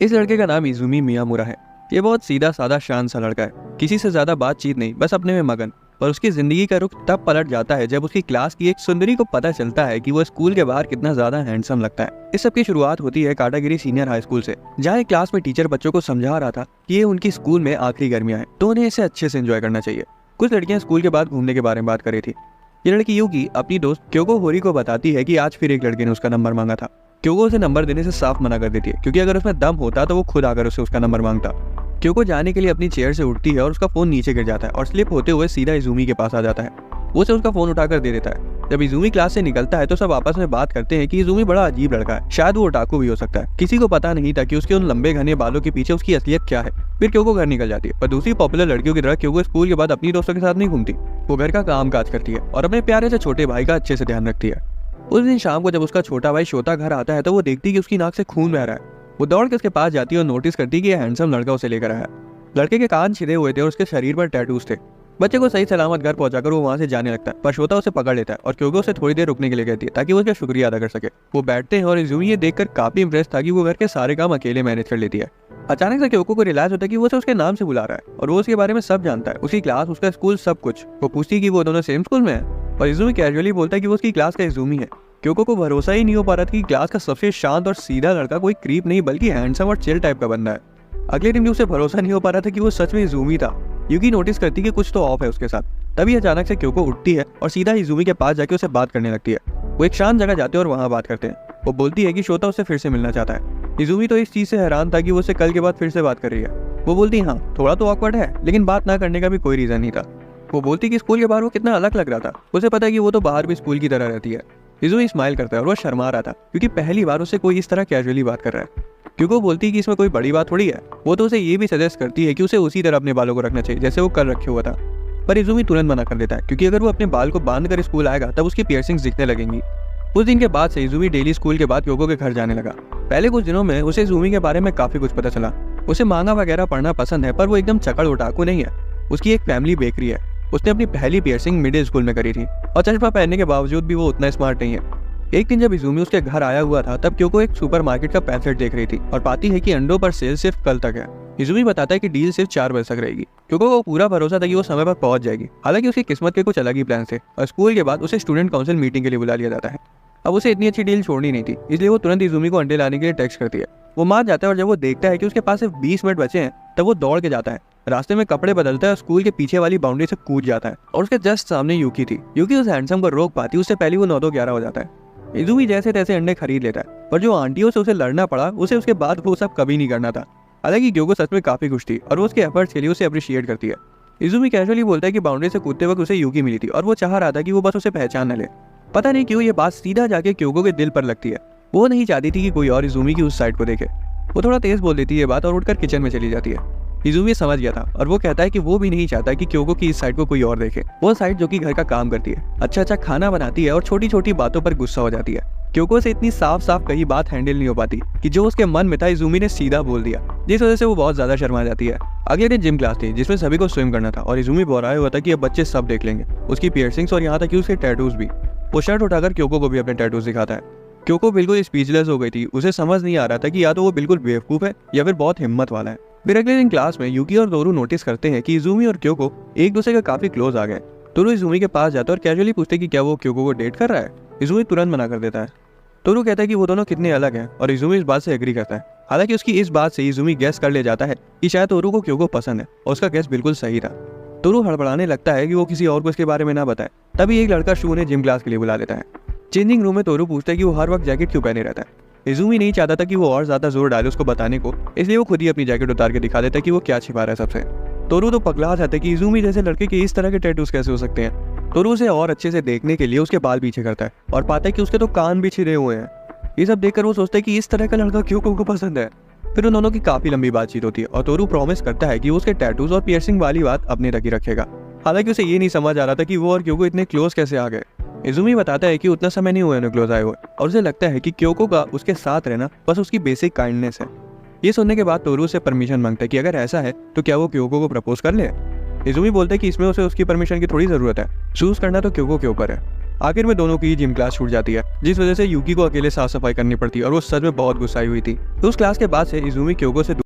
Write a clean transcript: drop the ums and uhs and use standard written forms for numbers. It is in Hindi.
इस लड़के का नाम इजुमी मियामुरा है। ये बहुत सीधा साधा शांत सा लड़का है, किसी से ज्यादा बातचीत नहीं, बस अपने में मगन। पर उसकी जिंदगी का रुख तब पलट जाता है जब उसकी क्लास की एक सुंदरी को पता चलता है कि वो स्कूल के बाहर कितना ज्यादा हैंडसम लगता है। इस सब की शुरुआत होती है काटागिरी सीनियर हाई स्कूल से, जहाँ एक क्लास में टीचर बच्चों को समझा रहा था कि ये उनकी स्कूल में आखिरी गर्मियां हैं, तो उन्हें इसे अच्छे से एंजॉय करना चाहिए। कुछ लड़कियां स्कूल के बाद घूमने के बारे में बात कर रही थी। ये लड़की यूकी अपनी दोस्त क्योको होरी को बताती है कि आज फिर एक लड़के ने उसका नंबर मांगा था। क्योको उसे नंबर देने से साफ मना कर देती है, क्योंकि अगर उसमें दम होता तो वो खुद आकर उसे उसका नंबर मांगता। क्योको जाने के लिए अपनी चेयर से उठती है और उसका फोन नीचे गिर जाता है और स्लिप होते हुए सीधा इजुमी के पास आ जाता है। वो उसे उसका फोन उठाकर दे देता है। जब इजुमी क्लास से निकलता है तो सब आपस में बात करते हैं कि इजुमी बड़ा अजीब लड़का है, शायद वो ओटाकू भी हो सकता है। किसी को पता नहीं था कि उसके उन लंबे घने बालों के पीछे उसकी असलियत क्या है। फिर क्योको घर निकल जाती है, पर दूसरी पॉपुलर लड़कियों की तरह क्योको स्कूल के बाद अपनी दोस्तों के साथ नहीं घूमती। वो घर का काम काज करती है और अपने प्यारे से छोटे भाई का अच्छे से ध्यान रखती है। उस दिन शाम को जब उसका छोटा भाई शोता घर आता है तो वो देखती है कि उसकी नाक से खून बह रहा है। वो दौड़ के उसके पास जाती है और नोटिस करती है कि यह हैंडसम लड़का उसे लेकर आया। लड़के के कान छिदे हुए थे और उसके शरीर पर टैटूज थे। बच्चे को सही सलामत घर पहुंचाकर वो वहां से जाने लगता है, पर शोता उसे पकड़ लेता है और क्योंकि उसे थोड़ी देर रुकने के लिए कहती है ताकि वो उसका शुक्रिया अदा कर सके। वो बैठते हैं और इजुमी ये देखकर काफी इंप्रेस था कि वो घर के सारे काम अकेले मैनेज कर लेती है। अचानक से क्योको को रियलाइज होता है कि वो उसे उसके नाम से बुला रहा है और वो उसके बारे में सब जानता है, उसकी क्लास, उसका स्कूल, सब कुछ। वो पूछती है कि वो दोनों सेम स्कूल में है और इजुमी कैजुअली बोलता है कि वो उसकी क्लास का इजुमी है। क्योको को भरोसा ही नहीं हो पा रहा था कि क्लास का सबसे शांत और सीधा लड़का कोई क्रीप नहीं बल्कि हैंडसम और चिल टाइप का बंदा है। अगले दिन भी उसे भरोसा नहीं हो पा रहा था कि वो सच में इजुमी था। यूकी नोटिस करती कि कुछ तो ऑफ है उसके साथ। तभी अचानक से क्योको उठती है और सीधा इजुमी के पास जाके उसे बात करने लगती है। वो एक शांत जगह जाते हैं और वहाँ बात करते हैं। वो बोलती है कि शोता उससे फिर से मिलना चाहता है। इजुमी तो इस चीज से हैरान था कि वो उससे कल के बाद फिर से बात कर रही है। वो बोलती हाँ, थोड़ा तो ऑकवर्ड है, लेकिन बात ना करने का भी कोई रीजन नहीं था। वो बोलती कि स्कूल के बाहर वो कितना अलग लग रहा था, उसे पता है कि वो तो बाहर भी स्कूल की तरह रहती है। इजुमी स्माइल करता है और वो शर्मा रहा था क्योंकि पहली बार उसे कोई इस तरह कैजुअली बात कर रहा है। क्योंकि बोलती है कि इसमें कोई बड़ी बात थोड़ी है। वो तो उसे ये भी सजेस्ट करती है कि उसे उसी तरह अपने बालों को रखना चाहिए जैसे वो कल रखे हुआ था। पर इजुमी तुरंत मना कर देता है क्योंकि अगर वो अपने बाल को बांध कर स्कूल आएगा तब उसकी पियर्सिंग्स दिखने लगेंगी। उस दिन के बाद से इजुमी डेली स्कूल के बाद क्योको के घर जाने लगा। पहले कुछ दिनों में उसे इजुमी के बारे में काफी कुछ पता चला। उसे मांगा वगैरह पढ़ना पसंद है, पर वो एकदम चकड़ ओटाकू नहीं है। उसकी एक फैमिली बेकरी है। उसने अपनी पहली पियर्सिंग मिडिल स्कूल में करी थी और चश्मा पहनने के बावजूद भी वो उतना स्मार्ट नहीं है। एक दिन जब इजुमी उसके घर आया हुआ था तब क्योको एक सुपरमार्केट का पैम्फलेट देख रही थी और पाती है कि अंडों पर सेल सिर्फ कल तक है। इजुमी बताता है कि डील सिर्फ 4 बजे तक रहेगी। क्योंकि वो पूरा भरोसा था कि वो समय पर पहुंच जाएगी। हालांकि उसकी किस्मत के कुछ अलग ही प्लान थे और स्कूल के बाद उसे स्टूडेंट काउंसिल मीटिंग के लिए बुला लिया जाता है। अब उसे इतनी अच्छी डील छोड़नी नहीं थी, इसलिए वो तुरंत इजुमी को अंडे लाने के लिए टेक्स्ट करती है। वो मान जाता है और जब वो देखता है कि उसके पास सिर्फ 20 मिनट बचे हैं तब वो दौड़ के जाता है। रास्ते में कपड़े बदलता है और स्कूल के पीछे वाली बाउंड्री से कूद जाता है और उसके जस्ट सामने यूकी थी। यूकी उस हैंडसम को रोक पाती, उससे पहले वो 9-11 हो जाता है। इजुमी जैसे तैसे अंडे खरीद लेता है, पर जो आंटियों से उसे लड़ना पड़ा उसे उसके बाद वो सब कभी नहीं करना था। हालांकि क्योको सच में काफी खुश थी और वो उसके एफर्ट्स के लिए उसे अप्रिशिएट करती है। इजुमी कैजुअली बोलता है कि बाउंड्री से कूदते वक्त उसे यूकी मिली थी और वो चाह रहा था कि वो बस उसे पहचान न ले। पता नहीं क्यों ये बात सीधा जाके क्योको के दिल पर लगती है। वो नहीं चाहती थी कि कोई और इजुमी की उस साइड को देखे। वो थोड़ा तेज बोल देती है ये बात और उठकर किचन में चली जाती है। इजुमी समझ गया था और वो कहता है कि वो भी नहीं चाहता कि क्योको की इस साइड को कोई और देखे। वो साइड जो कि घर का काम करती है, अच्छा खाना बनाती है और छोटी छोटी बातों पर गुस्सा हो जाती है। क्योको से इतनी साफ साफ कही बात हैंडल नहीं हो पाती कि जो उसके मन में था इजुमी ने सीधा बोल दिया, जिस वजह से वो बहुत ज्यादा शर्मा जाती है। अगले दिन जिम क्लास थी जिसमें सभी को स्विम करना था और इजुमी बोराया हुआ था कि अब बच्चे सब देख लेंगे, उसकी पियर्सिंग्स और यहाँ तक कि उसके टैटूज भी। वो शर्ट उठाकर क्योको को भी अपने टैटूज दिखाता है। क्योको बिल्कुल स्पीचलेस हो गई थी। उसे समझ नहीं आ रहा था कि या तो वो बिल्कुल बेवकूफ है या फिर बहुत हिम्मत वाला है। फिर अगले दिन क्लास में यूकी और तोरू नोटिस करते हैं कि इजुमी और क्योको एक दूसरे के काफी क्लोज आ गए। तोरू इजुमी के पास जाता है और कैजुअली पूछते कि क्या वो क्योको को डेट कर रहा है। इजुमी तुरंत मना कर देता है। तोरू कहता है कि वो दोनों कितने अलग हैं और इजुमी इस बात से एग्री करता है। हालांकि उसकी इस बात से इजुमी गैस कर ले जाता है कि शायद तोरू को क्योको पसंद है और उसका गैस बिल्कुल सही था। तोरू हड़बड़ाने लगता है कि वो किसी और को इसके बारे में ना बताए। तभी एक लड़का शू ने जिम क्लास के लिए बुला लेता है। चेंजिंग रूम में तोरू पूछता है कि वो हर वक्त जैकेट क्यों पहने रहता है। इजुमी नहीं चाहता था कि वो और ज्यादा जोर डाले उसको बताने को, इसलिए वो खुद ही अपनी जैकेट उतार के दिखा देता है कि वो क्या छिपा रहा है सबसे। तोरू तो पगला जाता है कि इजुमी जैसे लड़के के इस तरह के टैटूज कैसे हो सकते हैं। तोरू उसे और अच्छे से देखने के लिए उसके बाल पीछे करता है और पाता है कि उसके तो कान भी छिरे हुए हैं। ये सब देखकर वो सोचता है कि इस तरह का लड़का क्यों को पसंद है। फिर उन दोनों की काफी लंबी बातचीत होती है और तोरू प्रॉमिस करता है कि वो उसके टैटूज और पियर्सिंग वाली बात अपने तक ही रखेगा। हालांकि उसे ये नहीं समझ आ रहा था कि वो और क्योको इतने क्लोज कैसे आ गए। इजुमी बताता है कि उतना समय नहीं हुआ उन्हें क्लोज आए हुए और उसे लगता है कि क्योको का उसके साथ रहना बस उसकी बेसिक काइंडनेस है। ये सुनने के बाद तोरू से परमिशन मांगता है कि अगर ऐसा है तो क्या वो क्योको को प्रपोज कर ले। इजुमी बोलता है कि इसमें उसे उसकी परमिशन की थोड़ी जरूरत है, चूज करना तो क्योको के ऊपर है। आखिर में दोनों की जिम क्लास छूट जाती है, जिस वजह से यूकी को अकेले साफ सफाई करनी पड़ती है और वो सच में बहुत गुस्साई हुई थी। तो उस क्लास के बाद से इजुमी क्योगो से